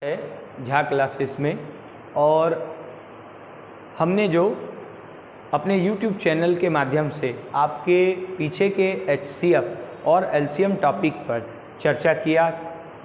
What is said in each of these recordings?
है झा क्लासेस में। और हमने जो अपने YouTube चैनल के माध्यम से आपके पीछे के HCF और LCM टॉपिक पर चर्चा किया,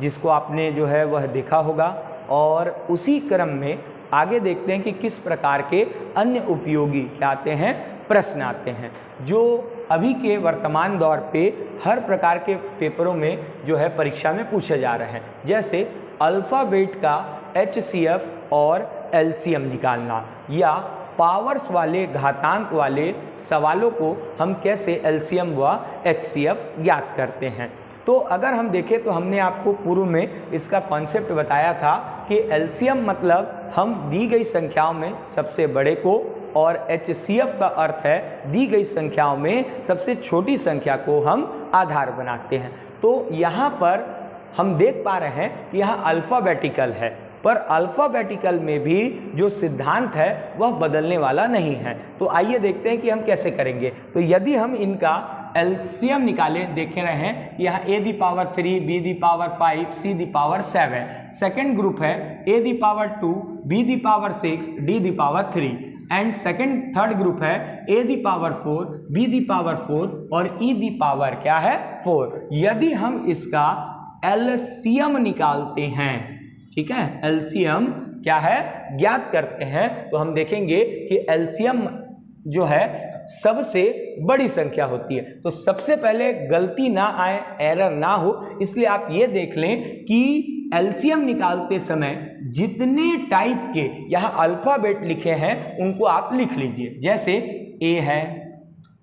जिसको आपने जो है वह देखा होगा। और उसी क्रम में आगे देखते हैं कि किस प्रकार के अन्य उपयोगी क्या आते हैं, प्रश्न आते हैं, जो अभी के वर्तमान दौर पे हर प्रकार के पेपरों में जो है परीक्षा में पूछे जा रहे हैं। जैसे अल्फ़ाबेट का HCF और LCM निकालना, या पावर्स वाले घातांक वाले सवालों को हम कैसे LCM व HCF ज्ञात करते हैं। तो अगर हम देखें तो हमने आपको पूर्व में इसका कॉन्सेप्ट बताया था कि LCM मतलब हम दी गई संख्याओं में सबसे बड़े को, और HCF का अर्थ है दी गई संख्याओं में सबसे छोटी संख्या को हम आधार बनाते हैं। तो यहाँ पर हम देख पा रहे हैं कि यहाँ अल्फ़ाबेटिकल है, पर अल्फ़ाबेटिकल में भी जो सिद्धांत है वह बदलने वाला नहीं है। तो आइए देखते हैं कि हम कैसे करेंगे। तो यदि हम इनका LCM निकालें, देख रहे हैं यहाँ A⁻3, B⁻5, C⁻7, second group है A⁻2, B⁻6, D⁻3, and third group है A⁻4, B⁻4 और E⁻ क्या है 4। यदि हम इसका LCM निकालते हैं, ठीक है, LCM क्या है ज्ञात करते हैं, तो हम देखेंगे कि LCM जो है सबसे बड़ी संख्या होती है। तो सबसे पहले गलती ना आए, एरर ना हो, इसलिए आप ये देख लें कि LCM निकालते समय जितने टाइप के यहाँ अल्फ़ाबेट लिखे हैं उनको आप लिख लीजिए। जैसे A है,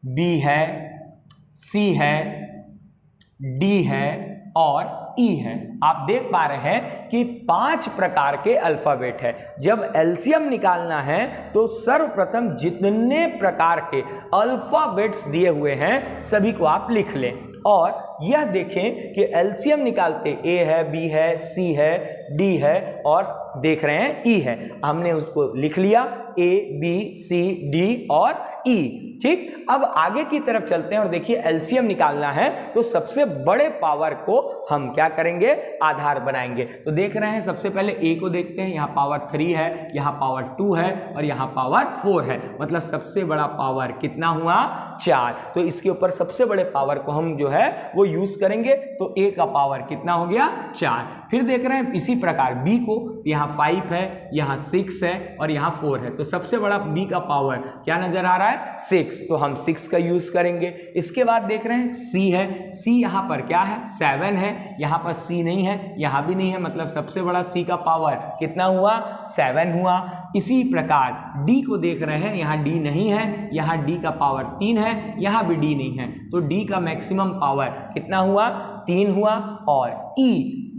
B है, C है, D है और E है। आप देख पा रहे हैं कि 5 प्रकार के अल्फ़ाबेट है। जब LCM निकालना है तो सर्वप्रथम जितने प्रकार के अल्फ़ाबेट्स दिए हुए हैं सभी को आप लिख लें, और यह देखें कि LCM निकालते A है, B है, C है, D है और देख रहे हैं E है। हमने उसको लिख लिया A, B, C, D और E। ठीक, अब आगे की तरफ चलते हैं और देखिए LCM निकालना है तो सबसे बड़े पावर को हम क्या करेंगे, आधार बनाएंगे। तो देख रहे हैं सबसे पहले A को देखते हैं, यहाँ पावर 3 है, यहाँ पावर 2 है और यहाँ पावर 4 है, मतलब सबसे बड़ा पावर कितना हुआ 4। तो इसके ऊपर सबसे बड़े पावर को हम जो है वो यूज करेंगे। तो A का पावर कितना हो गया 4। फिर देख रहे हैं इसी प्रकार B को, यहाँ 5 है, यहाँ 6 है और यहाँ 4 है। तो सबसे बड़ा B का पावर क्या नजर आ रहा है 6, तो हम 6 का यूज करेंगे। इसके बाद देख रहे हैं C है, C यहाँ पर क्या है 7 है, यहाँ पर C नहीं है, यहाँ भी नहीं है, मतलब सबसे बड़ा C का पावर कितना हुआ 7 हुआ। इसी प्रकार D को देख रहे हैं, यहाँ D नहीं है, यहाँ D का पावर 3 है, यहाँ भी D नहीं है, तो D का मैक्सिमम पावर कितना हुआ 3 हुआ। और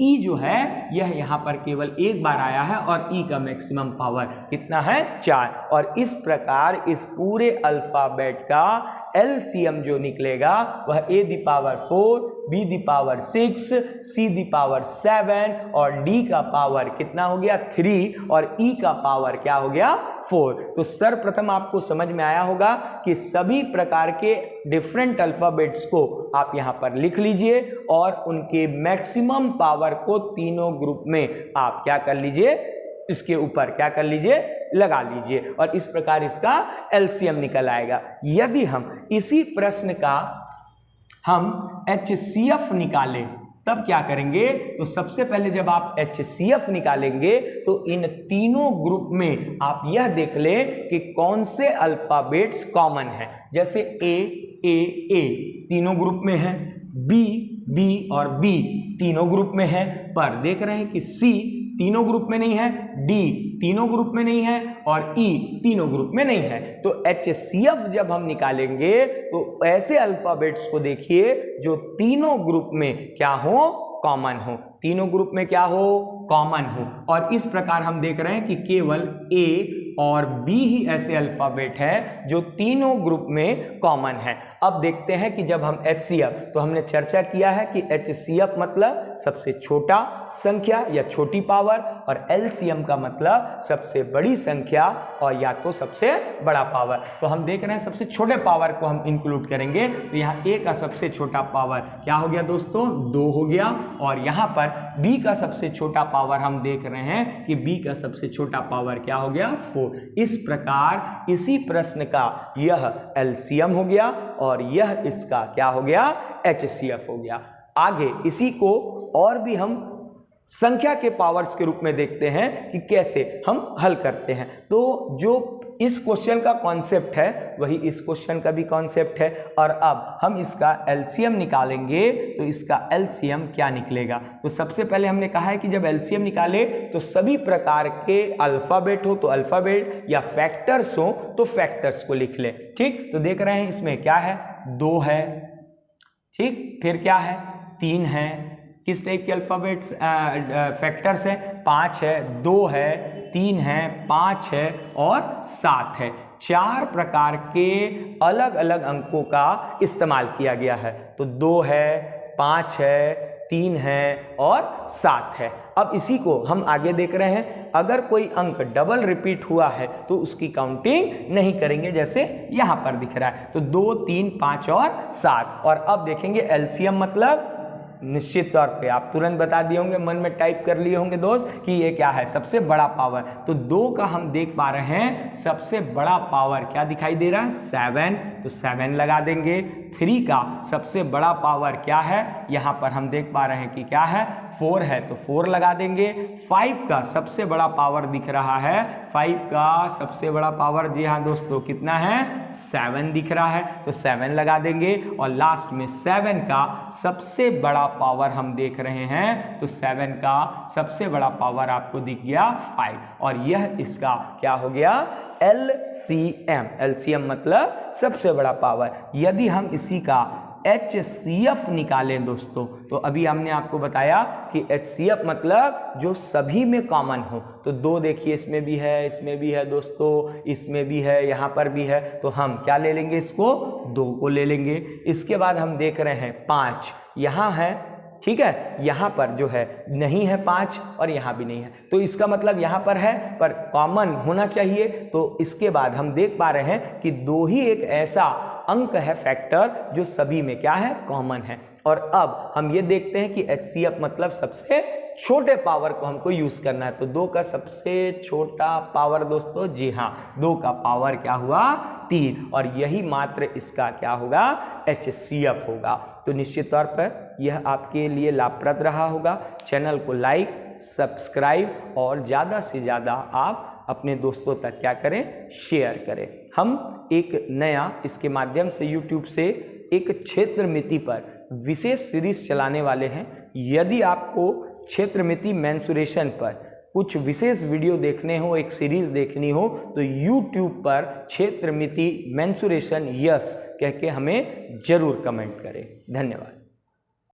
E जो है यह यहाँ पर केवल एक बार आया है और E का मैक्सिमम पावर कितना है 4। और इस प्रकार इस पूरे अल्फ़ाबेट का LCM जो निकलेगा वह A⁻4, B⁻6, C⁻7 और D का पावर कितना हो गया 3 और E का पावर क्या हो गया 4। तो सर्वप्रथम आपको समझ में आया होगा कि सभी प्रकार के डिफरेंट अल्फ़ाबेट्स को आप यहाँ पर लिख लीजिए और उनके मैक्सिमम पावर को तीनों ग्रुप में आप क्या कर लीजिए, इसके ऊपर क्या कर लीजिए, लगा लीजिए, और इस प्रकार इसका LCM निकल आएगा। यदि हम इसी प्रश्न का हम HCF निकालें तब क्या करेंगे, तो सबसे पहले जब आप HCF निकालेंगे तो इन तीनों ग्रुप में आप यह देख लें कि कौन से अल्फ़ाबेट्स कॉमन हैं। जैसे A तीनों ग्रुप में है, B और B तीनों ग्रुप में है, पर देख रहे हैं कि C तीनों ग्रुप में नहीं है, D तीनों ग्रुप में नहीं है और E तीनों ग्रुप में नहीं है। तो HCF जब हम निकालेंगे तो ऐसे अल्फ़ाबेट्स को देखिए जो तीनों ग्रुप में क्या हो, कॉमन हो, तीनों ग्रुप में क्या हो, कॉमन हो। और इस प्रकार हम देख रहे हैं कि केवल A और B ही ऐसे अल्फ़ाबेट है जो तीनों ग्रुप में कॉमन है। अब देखते हैं कि जब हम HCF, तो हमने चर्चा किया है कि HCF मतलब सबसे छोटा, संख्या या छोटी पावर, और एलसीएम का मतलब सबसे बड़ी संख्या और या तो सबसे बड़ा पावर। तो हम देख रहे हैं सबसे छोटे पावर को हम इंक्लूड करेंगे, तो यहाँ a का सबसे छोटा पावर क्या हो गया दोस्तों, 2 हो गया, और यहाँ पर b का सबसे छोटा पावर हम देख रहे हैं कि b का सबसे छोटा पावर क्या हो गया, 4। इस प्रकार इसी प्रश्न का यह एलसीएम हो गया और यह इसका क्या हो गया, एचसीएफ हो गया। आगे इसी को और भी हम संख्या के पावर्स के रूप में देखते हैं कि कैसे हम हल करते हैं। तो जो इस क्वेश्चन का कॉन्सेप्ट है वही इस क्वेश्चन का भी कॉन्सेप्ट है, और अब हम इसका एलसीएम निकालेंगे तो इसका एलसीएम क्या निकलेगा। तो सबसे पहले हमने कहा है कि जब एलसीएम निकाले तो सभी प्रकार के अल्फाबेट हो तो अल्फाबेट या फैक्टर्स हो तो फैक्टर्स को लिख ले। ठीक, तो देख रहे हैं इसमें क्या है, 2 है, ठीक, फिर क्या है, 3 है, किस टाइप के अल्फाबेट्स फैक्टर्स है, 5 है, 2 है, 3 है, 5 है और 7 है। 4 प्रकार के अलग अलग अंकों का इस्तेमाल किया गया है। तो 2 है, 5 है, 3 है और 7 है। अब इसी को हम आगे देख रहे हैं, अगर कोई अंक डबल रिपीट हुआ है तो उसकी काउंटिंग नहीं करेंगे, जैसे यहाँ पर दिख रहा है। तो 2, 3, 5 और 7। और अब देखेंगे एलसीएम मतलब निश्चित तौर पे आप तुरंत बता दिए होंगे, मन में टाइप कर लिए होंगे दोस्त कि ये क्या है, सबसे बड़ा पावर। तो 2 का हम देख पा रहे हैं सबसे बड़ा पावर क्या दिखाई दे रहा है, 7, तो 7 लगा देंगे। 3 का सबसे बड़ा पावर क्या है, यहाँ पर हम देख पा रहे हैं कि क्या है, 4 है, तो 4 लगा देंगे। 5 का सबसे बड़ा पावर दिख रहा है, 5 का सबसे बड़ा पावर, जी हाँ दोस्तों, कितना है, 7 दिख रहा है, तो 7 लगा देंगे। और लास्ट में 7 का सबसे बड़ा पावर हम देख रहे हैं, तो 7 का सबसे बड़ा पावर आपको दिख गया 5, और यह इसका क्या हो गया, एलसीएम। एलसीएम मतलब सबसे बड़ा पावर। यदि हम इसी का एचसीएफ निकालें दोस्तों, तो अभी हमने आपको बताया कि एचसीएफ मतलब जो सभी में कॉमन हो। तो 2 देखिए इसमें भी है, इसमें भी है दोस्तों, इसमें भी है, यहाँ पर भी है, तो हम क्या ले लेंगे, इसको 2 को ले लेंगे। इसके बाद हम देख रहे हैं 5 यहाँ है, ठीक है, यहाँ पर जो है नहीं है 5 और यहाँ भी नहीं है, तो इसका मतलब यहाँ पर है पर कॉमन होना चाहिए। तो इसके बाद हम देख पा रहे हैं कि 2 ही एक ऐसा अंक है फैक्टर जो सभी में क्या है, कॉमन है। और अब हम ये देखते हैं कि एचसीएफ मतलब सबसे छोटे पावर को हमको यूज करना है। तो 2 का सबसे छोटा पावर दोस्तों, जी हाँ, 2 का पावर क्या हुआ, 3, और यही मात्र इसका क्या होगा, एचसीएफ होगा। तो निश्चित तौर पर यह आपके लिए लाभप्रद रहा होगा। चैनल को लाइक, सब्सक्राइब और ज़्यादा से ज़्यादा आप अपने दोस्तों तक क्या करें, शेयर करें। हम एक नया इसके माध्यम से YouTube से एक क्षेत्र मिति पर विशेष सीरीज चलाने वाले हैं। यदि आपको क्षेत्र मिति मेंसुरेशन पर कुछ विशेष वीडियो देखने हो, एक सीरीज देखनी हो, तो YouTube पर क्षेत्र मिति मेंसुरेशन यस कह के हमें जरूर कमेंट करें। धन्यवाद।